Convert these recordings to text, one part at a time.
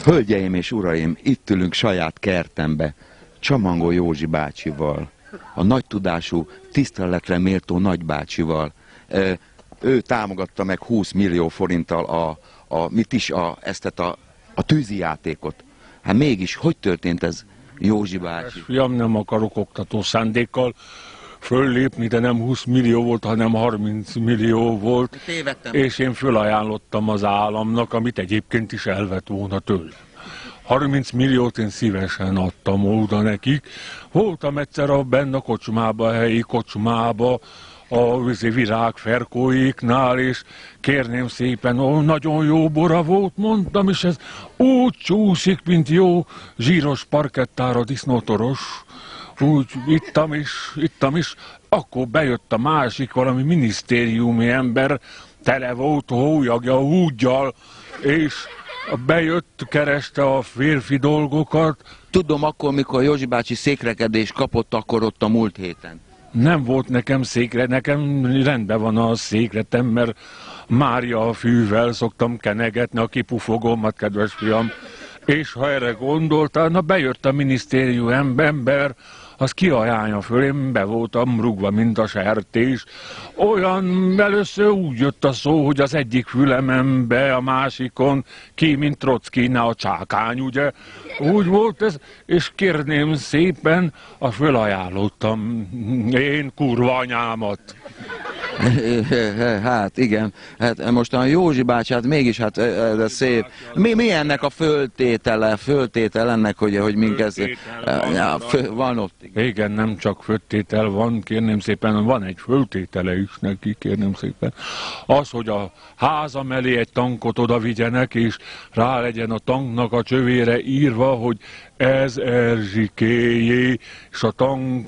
Hölgyeim és uraim, itt ülünk saját kertembe, Csamangó Józsi bácsival, a nagy tudású, tiszteletre méltó nagybácsival. Ő támogatta meg 20 millió forinttal ezt a tűzijátékot. Hát mégis, hogy történt ez, Józsi bácsi? Fiam, nem akarok oktató szándékkal föllépni, de nem 20 millió volt, hanem 30 millió volt. Tévedtem. És én fölajánlottam az államnak, amit egyébként is elvett volna tőlem. 30 milliót én szívesen adtam oda nekik. Voltam egyszer benne a kocsmába, a helyi kocsmába, a virágferkóiknál, és kérném szépen, nagyon jó bora volt, mondtam, és ez úgy csúszik, mint jó zsíros parkettára disznótoros. Úgy ittam is, akkor bejött a másik valami minisztériumi ember, tele volt hólyagja, húgyjal, és bejött, kereste a férfi dolgokat. Tudom, akkor, mikor Józsi bácsi székrekedés kapott, akkor ott a múlt héten. Nem volt nekem székre, nekem rendben van a székletem, mert Mária a fűvel szoktam kenegetni a kipufogomat, kedves fiam. És ha erre gondoltál, na bejött a minisztérium ember, az kiajánlja föl, én be voltam rúgva, mint a sertés. Olyan először úgy jött a szó, hogy az egyik fülemen be, a másikon ki, mint Trockinál a csákány, ugye? Úgy volt ez, és kérném szépen, fölajánlottam én kurva anyámat. Hát igen, hát most a Józsi bácsi, hát mégis, hát ez szép. Mi ennek a föltétel ennek, hogy mink ez... Van ott. Igen, nem csak föltétel van, kérném szépen, van egy föltétele is neki, kérném szépen. Az, hogy a házam elé egy tankot oda vigyenek, és rá legyen a tanknak a csövére írva, hogy ez Erzsikéjé, és a tank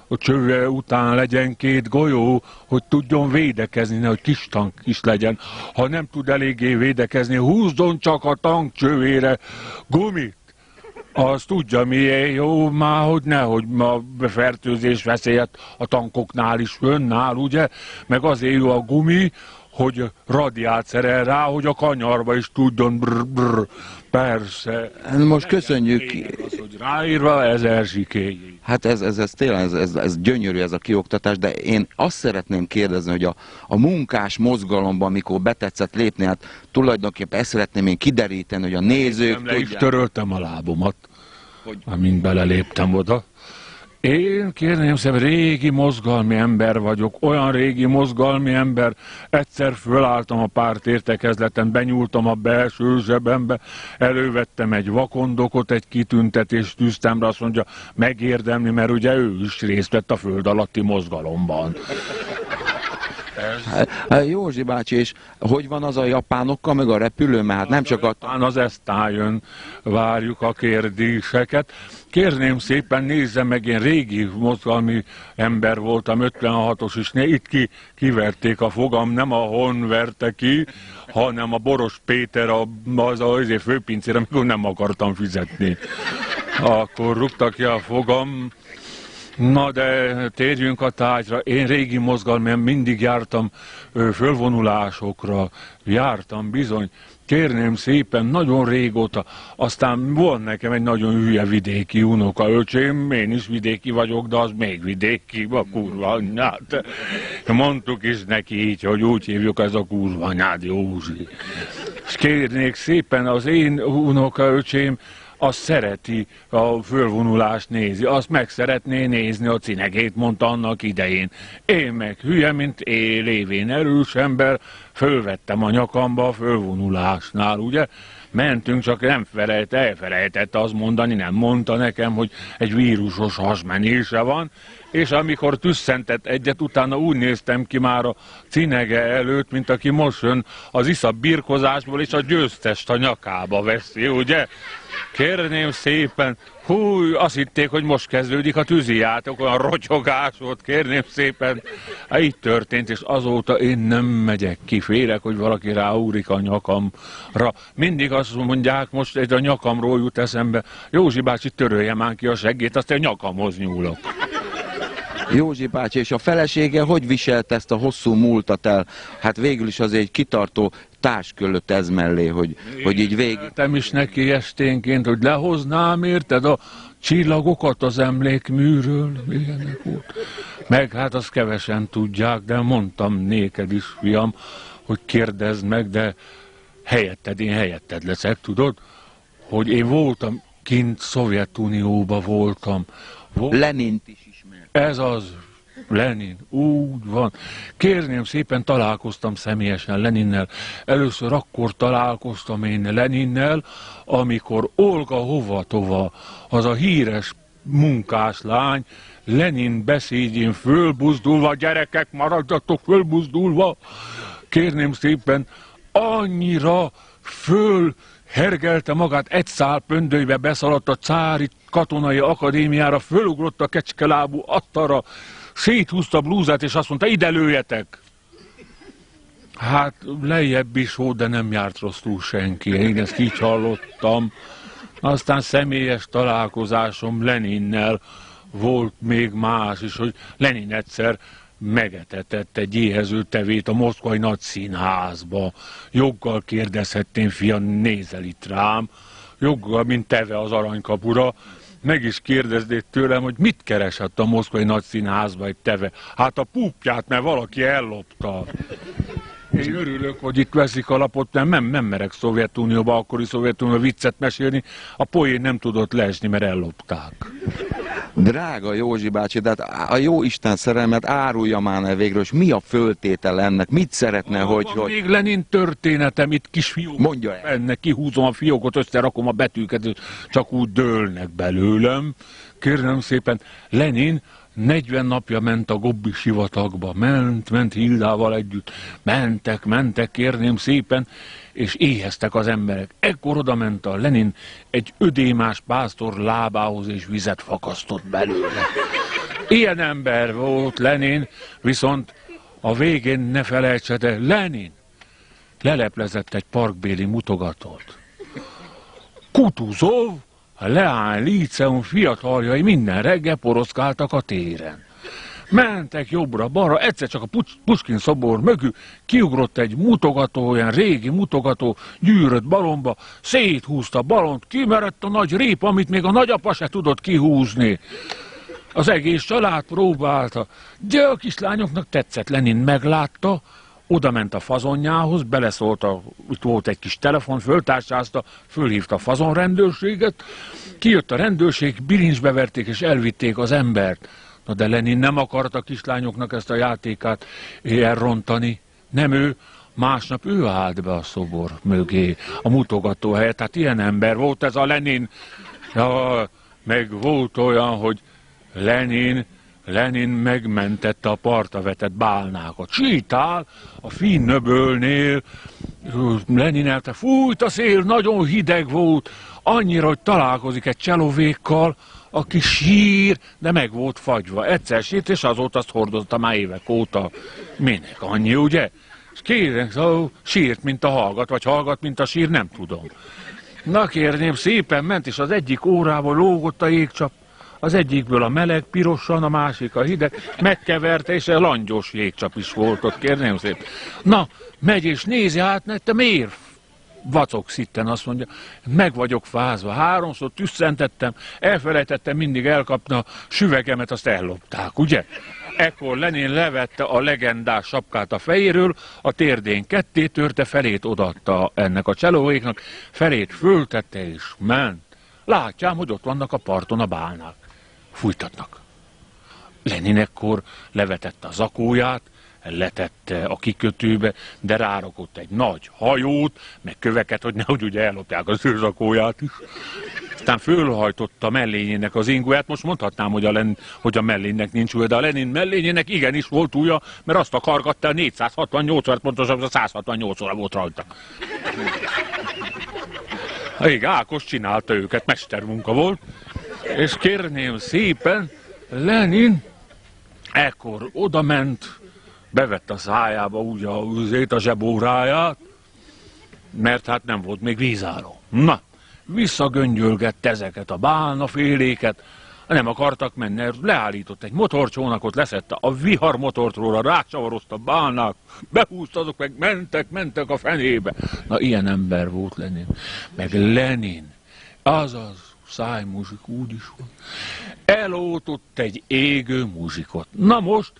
a csöve után legyen 2 golyó, hogy tudjon védekezni, nehogy kis tank is legyen. Ha nem tud eléggé védekezni, húzzon csak a tank csövére gumit. Az tudja milyen jó már, hogy nehogy a fertőzés veszélyet a tankoknál is fönnáll, ugye? Meg azért jó a gumi, hogy radiát szerel rá, hogy a kanyarba is tudjon brr. Persze. Most köszönjük. Az, hogy ráírva ez Erzsikéjé. Hát ez tényleg, ez gyönyörű ez a kioktatás, de én azt szeretném kérdezni, hogy a munkás mozgalomban, amikor betetszett lépni, hát tulajdonképpen ezt szeretném én kideríteni, hogy a nézők tudják. Töröltem a lábomat, amint beleléptem oda. Én kérném szépen, régi mozgalmi ember vagyok, olyan régi mozgalmi ember, egyszer fölálltam a párt értekezleten, benyúltam a belső zsebembe, elővettem egy vakondokot, egy kitüntetést tűztem rá, azt mondja, megérdemli, mert ugye ő is részt vett a föld alatti mozgalomban. Józsi bácsi, és hogy van az a japánokkal, meg a repülő, mert hát nem csak a... Az esztályön várjuk a kérdéseket. Kérném szépen, nézze meg, én régi mozgalmi ember voltam, 56-os is, itt kiverték a fogam, nem a Hon verte ki, hanem a Boros Péter, az főpincér, amikor nem akartam fizetni. Akkor rúgtak ki a fogam. Na de térjünk a tárgyra. Én régi mozgalmán mindig jártam fölvonulásokra, jártam bizony. Kérném szépen, nagyon régóta. Aztán volt nekem egy nagyon hülye vidéki unokaöcsém, én is vidéki vagyok, de az még vidéki, a kurva anyád. Mondtuk is neki így, hogy úgy hívjuk, ez a kurva anyád Józsi. És kérnék szépen, az én unokaöcsém, azt szereti a fölvonulást nézi, azt meg szeretné nézni a cinegét, mondta annak idején. Én meg hülye, mint lévén erős ember, fölvettem a nyakamba a fölvonulásnál, ugye? Mentünk, csak nem elfelejtette azt mondani, nem mondta nekem, hogy egy vírusos hasmenése van, és amikor tüsszentett egyet, utána úgy néztem ki már a cinege előtt, mint aki most jön az iszap birkozásból, és a győztest a nyakába veszi, ugye? Kérném szépen, azt hitték, hogy most kezdődik a tűzijáték, olyan rotyogás volt, kérném szépen. Így történt, és azóta én nem megyek ki, félek, hogy valaki ráúrik a nyakamra. Mindig azt mondják, most egy a nyakamról jut eszembe, Józsi bácsi, törölje már ki a seggét, azt a nyakamhoz nyúlok. Józsi bácsi és a felesége hogy viselt ezt a hosszú múltat el? Hát végül is azért egy kitartó társ köllött ez mellé, hogy így végig... Te is neki esténként, hogy lehoznám, érted, a csillagokat az emlékműről, ilyenek volt. Meg hát azt kevesen tudják, de mondtam néked is, fiam, hogy kérdezd meg, de én helyetted leszek, tudod? Hogy én voltam kint, Szovjetunióba voltam. Lenint is ismert. Ez az, Lenin, úgy van. Kérném szépen, találkoztam személyesen Leninnel. Először akkor találkoztam én Leninnel, amikor Olga Hovatova, az a híres munkáslány, Lenin beszédjén fölbuzdulva, gyerekek, maradjatok fölbuzdulva, kérném szépen, annyira fölhergelte magát, egy szál pöndölybe beszaladt a cári katonai akadémiára, fölugrott a kecskelábú asztalra, széthúzta a blúzát, és azt mondta, ide lőjetek! Hát lejjebb is volt, de nem járt rosszul senki, én ezt így hallottam. Aztán személyes találkozásom Leninnel, volt még más is, hogy Lenin egyszer megetetett egy éhező tevét a Moszkvai Nagyszínházba. Joggal kérdezhetném, fiam, nézel itt rám, joggal, mint teve az aranykapura. Meg is kérdezték tőlem, hogy mit keresett a Moszkvai Nagyszínházba egy teve. Hát a púpját, mert valaki ellopta. Én örülök, hogy itt veszik a lapot, nem merek Szovjetunióba, akkori Szovjetunióba viccet mesélni. A poén nem tudott leesni, mert ellopták. Drága Józsi bácsi, de hát a jó Isten szerelmet árulja már ne végről, és mi a föltétel ennek? Mit szeretne, hogy... Még Lenin történetem, itt kis fiók. Mondja el. Ennek kihúzom a fiókot, összerakom a betűket, és csak úgy dőlnek belőlem. Kérem szépen, Lenin 40 napja ment a Gobbi sivatagba, ment Hildával együtt, mentek, kérném szépen, és éheztek az emberek. Ekkor oda ment a Lenin egy ödémás pásztor lábához, és vizet fakasztott belőle. Ilyen ember volt Lenin, viszont a végén ne felejtse, de Lenin leleplezett egy parkbéli mutogatót. Kutuzov, a Leán Líceum fiataljai minden reggel poroszkáltak a téren. Mentek jobbra-balra, egyszer csak a Puskin szobor mögül kiugrott egy mutogató, olyan régi mutogató, gyűrött balonba, széthúzta a balont, kimerett a nagy répa, amit még a nagyapa se tudott kihúzni. Az egész család próbálta, de a kislányoknak tetszett. Lenin meglátta, oda ment a fazonjához, beleszólt, itt volt egy kis telefon, föltárcsázta, fölhívta a fazonrendőrséget, kijött a rendőrség, bilincsbe verték és elvitték az embert. Na de Lenin nem akarta a kislányoknak ezt a játékát elrontani. Nem ő, másnap ő állt be a szobor mögé, a mutogató helyet. Tehát ilyen ember volt ez a Lenin. Ja, meg volt olyan, hogy Lenin megmentette a partra vetett bálnákat. Sétál a Finnöbölnél, Lenin elte, fújt a szél, nagyon hideg volt, annyira, hogy találkozik egy cselovékkal, aki sír, de meg volt fagyva. Egyszer sírt, és azóta azt hordozta már évek óta. Minek annyi, ugye? És kérem, szóval sírt, mint a hallgat, vagy hallgat, mint a sír, nem tudom. Na kérném, szépen ment, és az egyik órával lógott a jégcsap, az egyikből a meleg, pirosan, a másik a hideg, megkeverte, és a langyos jégcsap is volt ott, kérném szépen. Na, megy és nézi át, te miért vacogsz itten, azt mondja, meg vagyok fázva, 3-szor tüsszentettem, elfelejtettem mindig elkapni a süvegemet, azt ellopták, ugye? Ekkor Lenin levette a legendás sapkát a fejéről, a térdén ketté törte, felét odaadta ennek a cselóéknak, felét föltette és ment. Látjám, hogy ott vannak a parton a bálnák. Fújtatnak. Lenin ekkor levetette a zakóját, letette a kikötőbe, de rárakott egy nagy hajót, meg köveket, hogy nehogy ugye ellopják az ő zakóját is. Aztán fölhajtotta mellényének az ingóját, most mondhatnám, hogy a mellénynek nincs ujja, de a Lenin mellényének igenis volt ujja, mert azt akargatta 468 órát, pontosabban 168 óra volt rajta. Igen, Ákos csinálta őket, mestermunka volt, és kérném szépen, Lenin ekkor odament, bevett a szájába úgy a zsebóráját, mert hát nem volt még vízálló. Na, visszagöngyölgette ezeket a bálnaféléket, Nem akartak menni, leállított egy motorcsónakot, leszette a viharmotort róla, rácsavarozta, bálnák, behúzta, azok meg mentek a fenébe. Na, ilyen ember volt Lenin. Meg Lenin, azaz szájmuzsik, úgy is van. Eloltott egy égő muzsikot. Na most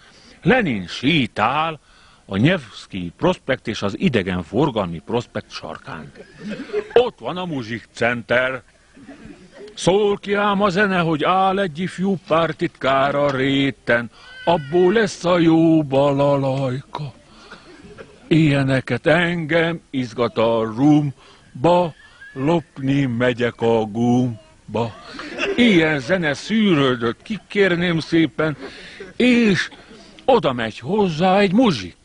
Lenin sétál a Nevszkij prospekt és az Idegenforgalmi prospekt sarkán. Ott van a muzsikcenter. Szól ki ám a zene, hogy áll egy ifjú pártitkár a réten, abból lesz a jó balalajka. Ilyeneket engem izgat a rumba, lopni megyek a gumba. Ilyen zene szűrődött, kikérném szépen, és oda megy hozzá egy muzsik.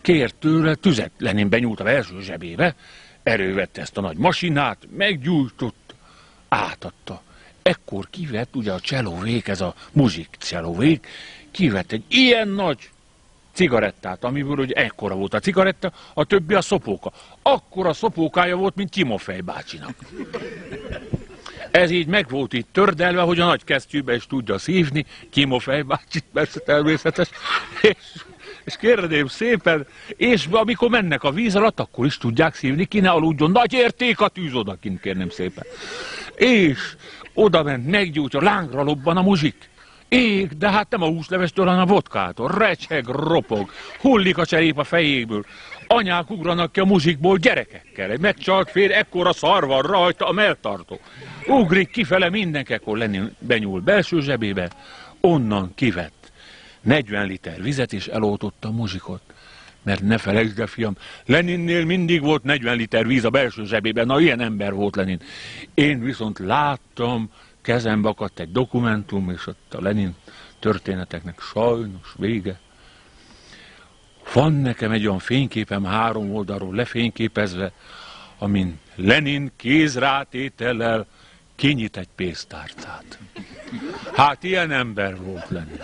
Kért tőle tüzet. Lenin benyúlt a belső zsebébe, elővette ezt a nagy masinát, meggyújtott, átadta. Ekkor kivett, ugye a cselóvék, ez a muzsik cselóvék, kivett egy ilyen nagy cigarettát, amiből ugye ekkora volt a cigaretta, a többi a szopóka. Akkora szopókája volt, mint Timofej bácsinak. Ez így meg volt itt tördelve, hogy a nagy kesztyűbe is tudja szívni, Timofej bácsit, persze természetes, és kérném szépen, és amikor mennek a víz alatt, akkor is tudják szívni, ki ne aludjon, nagy érték a tűz odakint, kérném szépen. És oda ment, meggyújtja, lángra lobban a muzsik. Ég, de hát nem a húslevestől, hanem a vodkától. Recseg, ropog, hullik a cserép a fejéből. Anyák ugranak ki a muzsikból gyerekekkel. Egy megcsalt fér, ekkora szar van rajta a melltartó. Ugrik kifele mindenki, akkor Lenin benyúl belső zsebébe, onnan kivett 40 liter vizet, és eloltotta a muzsikot. Mert ne felejtsd el, fiam, Leninnél mindig volt 40 liter víz a belső zsebében, na ilyen ember volt Lenin. Én viszont láttam, kezembe akadt egy dokumentum, és ott a Lenin történeteknek sajnos vége. Van nekem egy olyan fényképem 3 oldalról lefényképezve, amin Lenin kézrátétellel kinyit egy pénztárcát. Hát ilyen ember volt Lenin.